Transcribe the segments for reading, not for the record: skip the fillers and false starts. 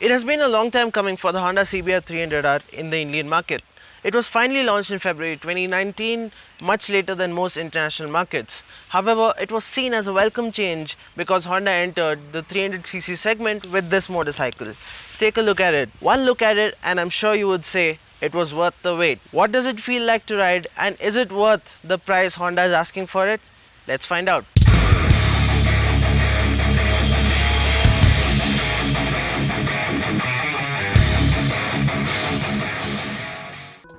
It has been a long time coming for the Honda CBR 300R in the Indian market. It was finally launched in February 2019, much later than most international markets. However, it was seen as a welcome change because Honda entered the 300cc segment with this motorcycle. Take a look at it. One look at it and I'm sure you would say it was worth the wait. What does it feel like to ride, and is it worth the price Honda is asking for it? Let's find out.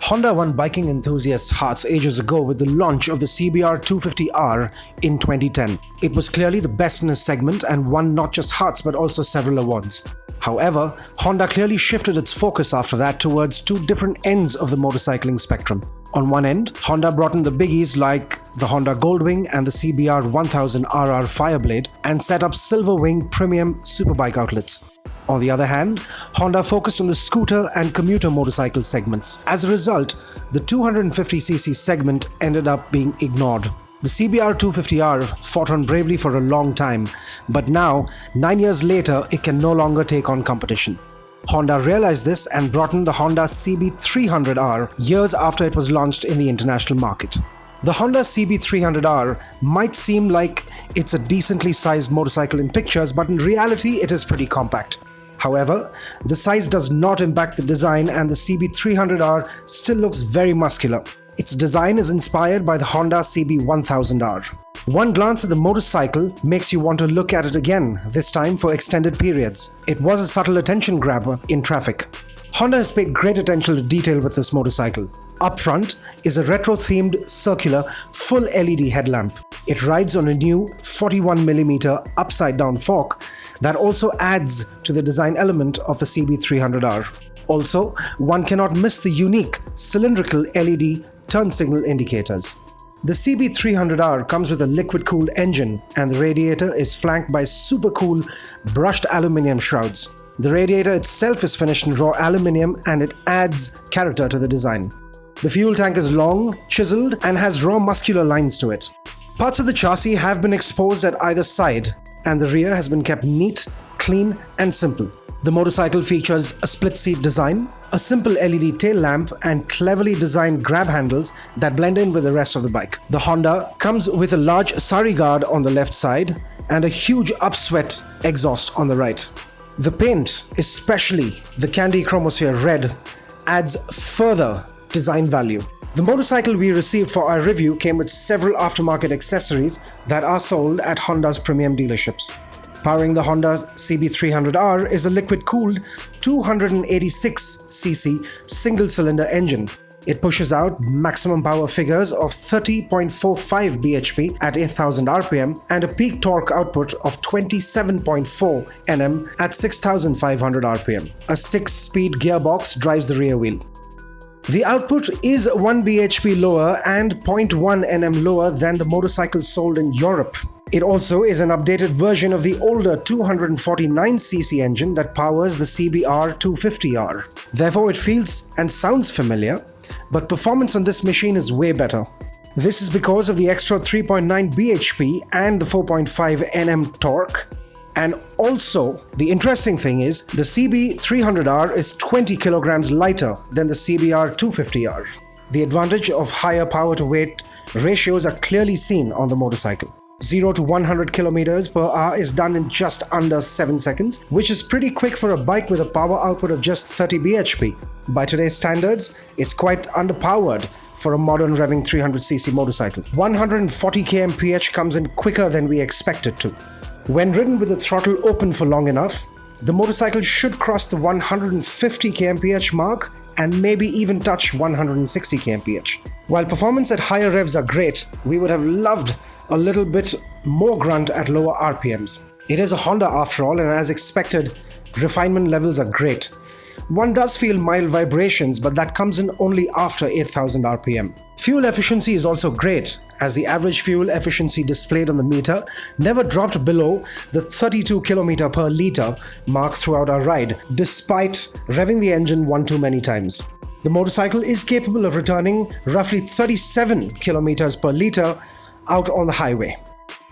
Honda won biking enthusiasts' hearts ages ago with the launch of the CBR 250R in 2010. It was clearly the best in its segment and won not just hearts but also several awards. However, Honda clearly shifted its focus after that towards two different ends of the motorcycling spectrum. On one end, Honda brought in the biggies like the Honda Goldwing and the CBR 1000RR Fireblade and set up Silverwing premium superbike outlets. On the other hand, Honda focused on the scooter and commuter motorcycle segments. As a result, the 250cc segment ended up being ignored. The CBR 250R fought on bravely for a long time, but now, 9 years later, it can no longer take on competition. Honda realized this and brought in the Honda CB300R years after it was launched in the international market. The Honda CB300R might seem like it's a decently sized motorcycle in pictures, but in reality it is pretty compact. However, the size does not impact the design, and the CB300R still looks very muscular. Its design is inspired by the Honda CB1000R. One glance at the motorcycle makes you want to look at it again, this time for extended periods. It was a subtle attention grabber in traffic. Honda has paid great attention to detail with this motorcycle. Up front is a retro-themed circular full LED headlamp. It rides on a new 41mm upside-down fork that also adds to the design element of the CB300R. Also, one cannot miss the unique cylindrical LED turn signal indicators. The CB300R comes with a liquid-cooled engine, and the radiator is flanked by super cool brushed aluminium shrouds. The radiator itself is finished in raw aluminium, and it adds character to the design. The fuel tank is long, chiseled, and has raw muscular lines to it. Parts of the chassis have been exposed at either side, and the rear has been kept neat, clean, and simple. The motorcycle features a split-seat design, a simple LED tail lamp, and cleverly designed grab handles that blend in with the rest of the bike. The Honda comes with a large sari guard on the left side and a huge upswept exhaust on the right. The paint, especially the Candy Chromosphere Red, adds further design value. The motorcycle we received for our review came with several aftermarket accessories that are sold at Honda's premium dealerships. Powering the Honda CB300R is a liquid-cooled 286cc single-cylinder engine. It pushes out maximum power figures of 30.45 bhp at 8000 rpm and a peak torque output of 27.4 Nm at 6500 rpm. A 6-speed gearbox drives the rear wheel. The output is 1 bhp lower and 0.1 Nm lower than the motorcycle sold in Europe. It also is an updated version of the older 249cc engine that powers the CBR 250R. Therefore, it feels and sounds familiar, but performance on this machine is way better. This is because of the extra 3.9 bhp and the 4.5 Nm torque. And also, the interesting thing is, the CB300R is 20 kilograms lighter than the CBR 250R. The advantage of higher power to weight ratios are clearly seen on the motorcycle. 0 to 100 kilometers per hour is done in just under 7 seconds, which is pretty quick for a bike with a power output of just 30 bhp. By today's standards, it's quite underpowered for a modern revving 300cc motorcycle. 140 kmph comes in quicker than we expected to. When ridden with the throttle open for long enough, the motorcycle should cross the 150 kmph mark and maybe even touch 160 kmph. While performance at higher revs are great, we would have loved a little bit more grunt at lower RPMs. It is a Honda after all, and as expected, refinement levels are great. One does feel mild vibrations, but that comes in only after 8000 rpm. Fuel efficiency is also great, as the average fuel efficiency displayed on the meter never dropped below the 32 km per litre mark throughout our ride, despite revving the engine one too many times. The motorcycle is capable of returning roughly 37 km per litre out on the highway.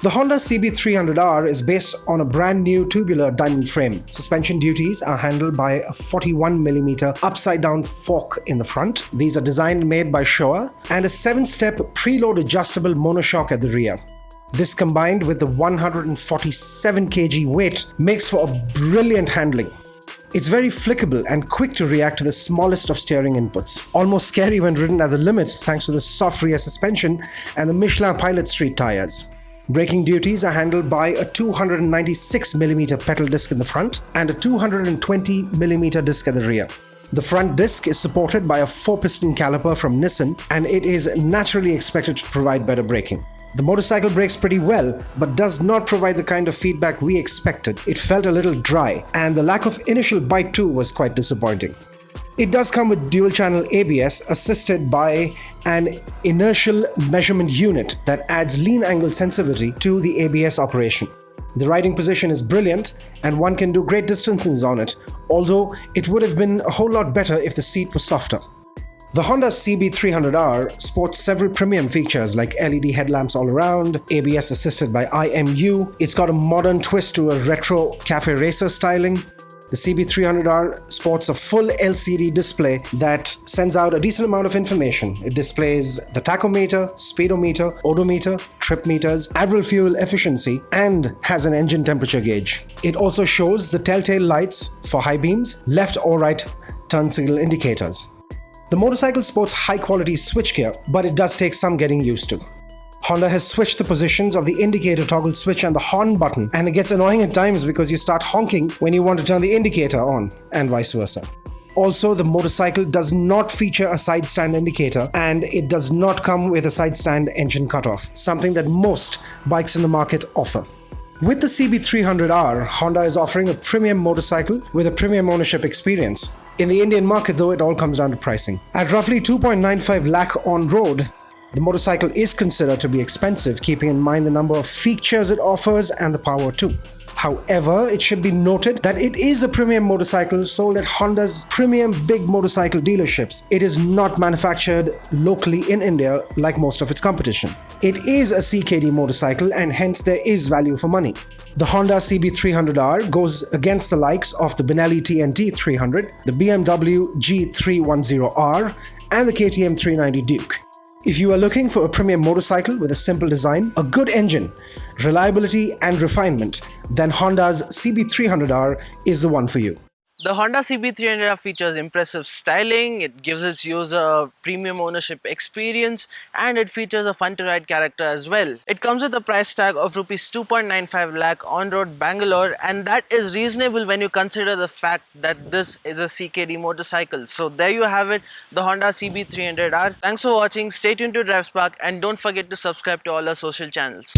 The Honda CB300R is based on a brand new tubular diamond frame. Suspension duties are handled by a 41mm upside down fork in the front. These are designed and made by Showa, and a 7-step preload adjustable monoshock at the rear. This combined with the 147 kg weight makes for a brilliant handling. It's very flickable and quick to react to the smallest of steering inputs. Almost scary when ridden at the limit thanks to the soft rear suspension and the Michelin Pilot Street tires. Braking duties are handled by a 296mm pedal disc in the front and a 220mm disc at the rear. The front disc is supported by a 4-piston caliper from Nissan, and it is naturally expected to provide better braking. The motorcycle brakes pretty well, but does not provide the kind of feedback we expected. It felt a little dry, and the lack of initial bite too was quite disappointing. It does come with dual-channel ABS assisted by an inertial measurement unit that adds lean angle sensitivity to the ABS operation. The riding position is brilliant and one can do great distances on it, although it would have been a whole lot better if the seat was softer. The Honda CB300R sports several premium features like LED headlamps all around, ABS assisted by IMU, it's got a modern twist to a retro cafe racer styling. The CB300R sports a full LCD display that sends out a decent amount of information. It displays the tachometer, speedometer, odometer, trip meters, average fuel efficiency, and has an engine temperature gauge. It also shows the telltale lights for high beams, left or right turn signal indicators. The motorcycle sports high-quality switchgear, but it does take some getting used to. Honda has switched the positions of the indicator toggle switch and the horn button, and it gets annoying at times because you start honking when you want to turn the indicator on, and vice versa. Also, the motorcycle does not feature a side stand indicator, and it does not come with a side stand engine cutoff, something that most bikes in the market offer. With the CB300R, Honda is offering a premium motorcycle with a premium ownership experience. In the Indian market though, it all comes down to pricing. At roughly 2.95 lakh on road, the motorcycle is considered to be expensive, keeping in mind the number of features it offers and the power too. However, it should be noted that it is a premium motorcycle sold at Honda's premium big motorcycle dealerships. It is not manufactured locally in India like most of its competition. It is a CKD motorcycle and hence there is value for money. The Honda CB300R goes against the likes of the Benelli TNT 300, the BMW G310R, and the KTM 390 Duke. If you are looking for a premium motorcycle with a simple design, a good engine, reliability and refinement, then Honda's CB300R is the one for you. The Honda CB300 features impressive styling, it gives its user a premium ownership experience, and it features a fun to ride character as well. It comes with a price tag of Rs 2.95 lakh on road Bangalore, and that is reasonable when you consider the fact that this is a CKD motorcycle. So there you have it, the Honda CB300R. Thanks for watching, stay tuned to DriveSpark, and don't forget to subscribe to all our social channels.